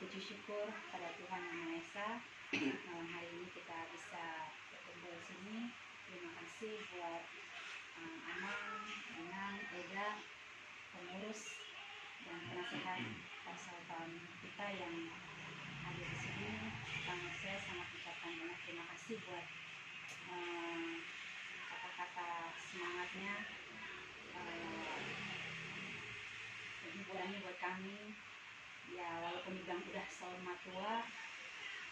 puji syukur pada Tuhan Yang Maha Esa. Malam hari ini kita bisa berkumpul di sini. Terima kasih buat Anang, Inang, Eda, pengurus dan penasehat persaudaraan kita yang hadir di sini. Saya sangat mengucapkan banyak terima kasih buat kata-kata semangatnya, hiburannya buat kami. Ya walaupun dibilang udah seumur tua,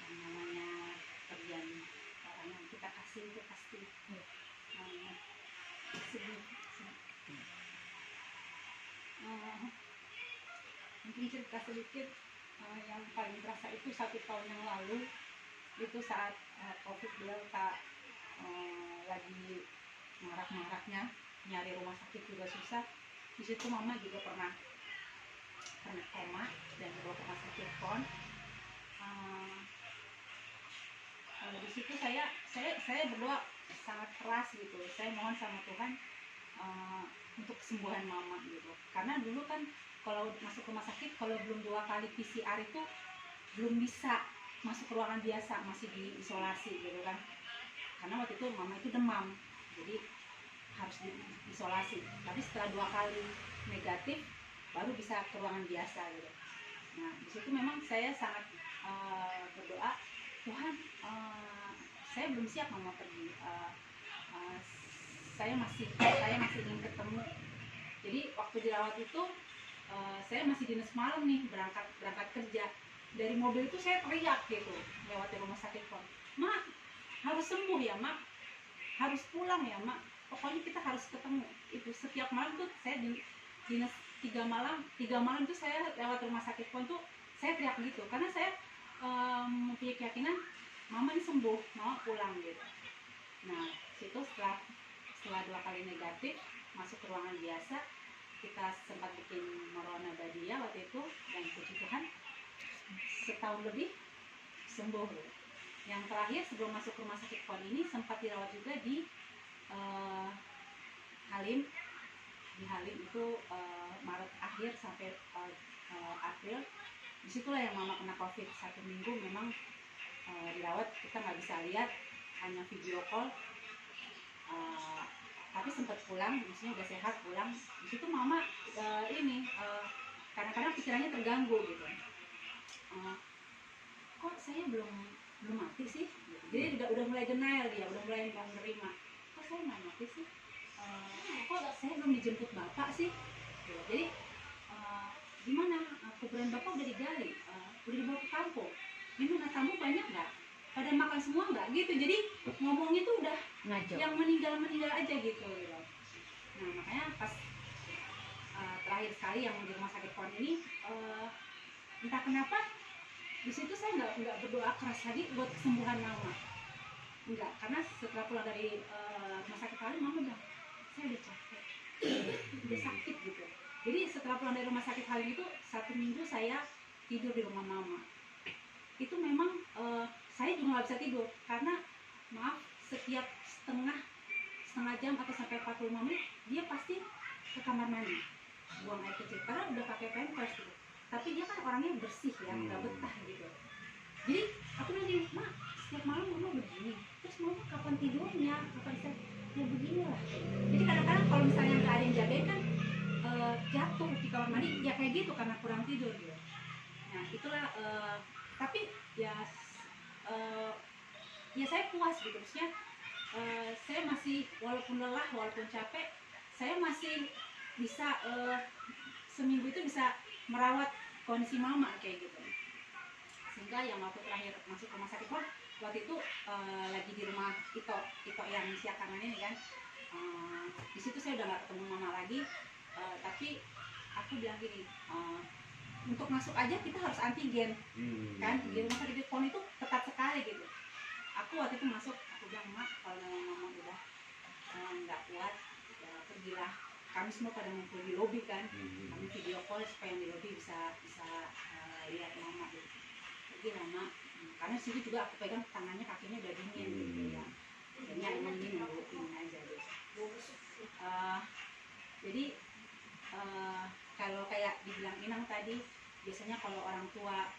yang namanya kerjaan orang yang kita kasih itu pasti sedih. Mungkin cerita sedikit, yang paling terasa itu 1 tahun yang lalu, itu saat COVID Delta lagi marak-maraknya, nyari rumah sakit juga susah. Di situ mama juga pernah koma dan dibawa ke rumah sakit PON. Di situ saya berdoa sangat keras gitu. Saya mohon sama Tuhan untuk kesembuhan mama gitu. Karena dulu kan kalau masuk rumah sakit, kalau belum 2 kali PCR itu belum bisa masuk ke ruangan biasa, masih diisolasi gitu kan. Karena waktu itu mama itu demam, jadi harus diisolasi. Tapi setelah 2 kali negatif baru bisa ke ruangan biasa gitu. Nah di situ memang saya sangat berdoa, Tuhan, saya belum siap mama pergi. Saya masih ingin ketemu. Jadi waktu dirawat itu saya masih dinas malam nih, berangkat kerja. Dari mobil itu saya teriak gitu lewat di rumah sakit PON, Mak harus sembuh ya Mak, harus pulang ya Mak, pokoknya kita harus ketemu. Itu setiap malam tuh saya di dinas 3 malam tuh saya lewat rumah sakit PON tuh saya teriak gitu, karena saya mempunyai keyakinan mama ini sembuh, mama pulang gitu. Nah situ setelah 2 kali negatif masuk ke ruangan biasa, kita sempat bikin Marwana Badia waktu itu, dan puji Tuhan setahun lebih sembuh. Yang terakhir sebelum masuk ke rumah sakit PON ini sempat dirawat juga di Halim. Di Halim itu Maret akhir sampai April. Disitulah yang mama kena COVID. 1 minggu memang dirawat, kita nggak bisa lihat, hanya video call. Tapi sempat pulang, maksudnya udah sehat pulang. Di situ mama kadang-kadang pikirannya terganggu gitu. Kok saya belum mati sih? Jadi udah mulai denial, dia udah mulai nggak menerima. Kok saya nggak mati sih? Kok saya belum dijemput bapak sih? Jadi gimana? Kuburan bapak udah digali, udah dibawa ke kampung. Gimana, tamu banyak nggak? Pada makan semua nggak? Gitu. Jadi ngomongnya tuh udah ngaco, yang meninggal aja gitu. Nah makanya pas terakhir sekali yang di rumah sakit PON ini, entah kenapa di situ saya nggak berdoa keras lagi buat kesembuhan mama, enggak. Karena setelah pulang dari rumah sakit kali, mama bilang saya udah capek, udah sakit gitu. Jadi setelah pulang dari rumah sakit Halim itu 1 minggu saya tidur di rumah mama. Itu memang saya juga nggak bisa tidur, karena maaf, setiap setengah jam atau sampai 45 menit dia pasti ke kamar mandi buang air kecil, karena udah pakai pampers gitu. Tapi dia kan orangnya bersih ya, nggak betah gitu. Jadi aku bilang, Mak, setiap malam mama begini, terus mama kapan tidurnya, kapan saya, ya beginilah. Jadi kadang-kadang kalau misalnya nggak ada yang jagain kan jatuh di kamar mandi, ya kayak gitu karena kurang tidur gitu. Nah itulah, tapi ya saya puas gitu, maksudnya saya masih, walaupun lelah, walaupun capek, saya masih bisa seminggu itu bisa merawat kondisi mama kayak gitu. Sehingga yang waktu terakhir masuk rumah sakit PON, waktu itu lagi di rumah Ito yang siakangan ini kan, di situ saya udah nggak ketemu mama lagi. Tapi aku bilang gini, untuk masuk aja kita harus antigen kan, di rumah sakit PON itu ketat sekali gitu. Aku waktu itu masuk, aku bilang, Mak, kalau mama udah nggak kuat, ya pergilah. Kami semua pada ngumpul di lobi kan, kami video call supaya yang di lobi bisa lihat mama gitu. Pergi mama, karena situ juga aku pegang tangannya, kakinya udah dingin gitu ya. Kayaknya emang ini nungguin aja deh. Jadi kalau kayak dibilang Inang tadi, biasanya kalau orang tua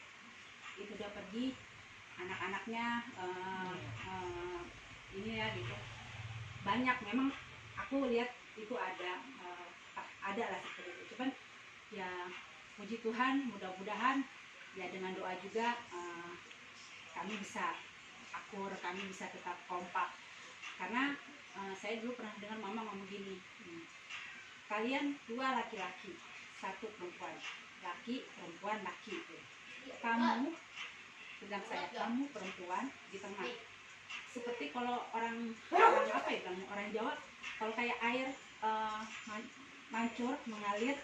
itu udah pergi, anak-anaknya ini ya gitu, banyak memang aku lihat itu ada lah seperti itu. Cuman ya puji Tuhan, mudah-mudahan ya dengan doa juga kami bisa akur, kami bisa tetap kompak. Karena saya dulu pernah dengar mama ngomong gini, kalian 2 laki-laki, 1 perempuan, laki, perempuan, laki. Kamu, bilang saya, kamu perempuan di tengah. Seperti kalau orang apa ya, orang Jawa, kalau kayak air mancur, mengalir,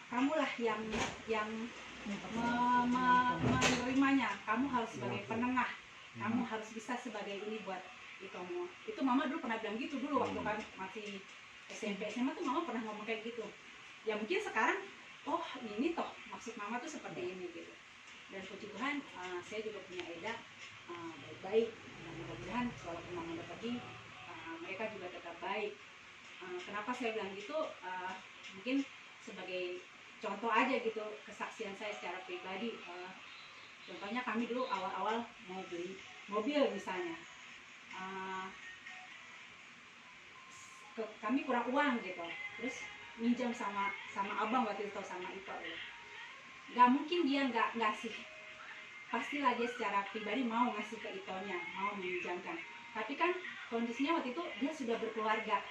kamulah yang menerimanya. Kamu harus sebagai penengah, kamu harus bisa sebagai ini buat itu mama dulu pernah bilang gitu dulu waktu kan masih SMP SMA tuh mama pernah ngomong kayak gitu. Ya mungkin sekarang oh ini toh maksud mama tuh seperti ini gitu. Dan puji Tuhan saya juga punya Eda baik-baik, dan mudah-mudahan walaupun mama udah pergi mereka juga tetap baik. Kenapa saya bilang gitu, mungkin sebagai contoh aja gitu kesaksian saya secara pribadi. Contohnya kami dulu awal-awal mau beli mobil misalnya, kami kurang uang gitu, terus minjam sama abang waktu itu, sama Ito gitu. Gak mungkin dia nggak ngasih, pastilah dia secara pribadi mau ngasih ke Itonya, mau meminjamkan. Tapi kan kondisinya waktu itu dia sudah berkeluarga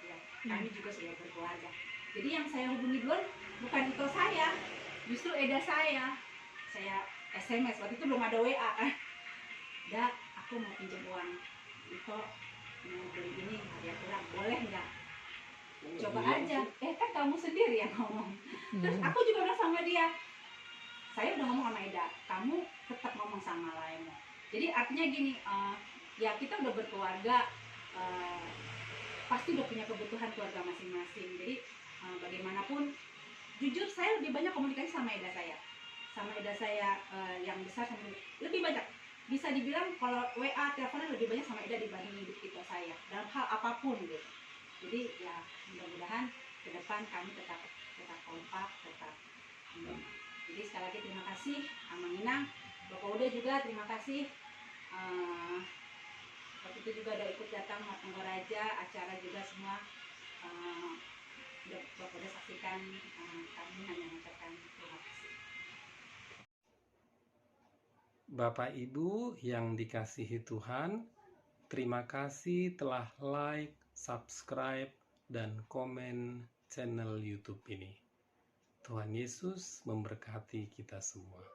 ya, kami juga sudah berkeluarga. Jadi yang saya hubungi duluan bukan Ito saya, justru Eda saya SMS, waktu itu belum ada WA kan. Da, aku mau pinjam uang, Ito mau beli ini harga kurang, boleh nggak? Coba aja. Kan kamu sendiri yang ngomong. Terus aku juga bilang sama dia, saya udah ngomong sama Eda, kamu tetap ngomong sama lainnya. Jadi artinya gini, ya kita udah berkeluarga, pasti udah punya kebutuhan keluarga masing-masing. Jadi bagaimanapun, jujur saya lebih banyak komunikasi sama Eda saya yang besar, sama lebih banyak. Bisa dibilang kalau WA, teleponnya lebih banyak sama Eda dibanding hidup kita saya dalam hal apapun gitu. Jadi ya mudah-mudahan ke depan kami tetap kompak, tetap. Jadi sekali lagi terima kasih Amang Inang, Bapak Uda juga terima kasih. Waktu itu juga ada ikut datang Matenggoraja, acara juga semua. Bapak Uda saksikan, kami hanya mengucapkan terima kasih. Bapak Ibu yang dikasihi Tuhan, terima kasih telah like, subscribe, dan komen channel YouTube ini. Tuhan Yesus memberkati kita semua.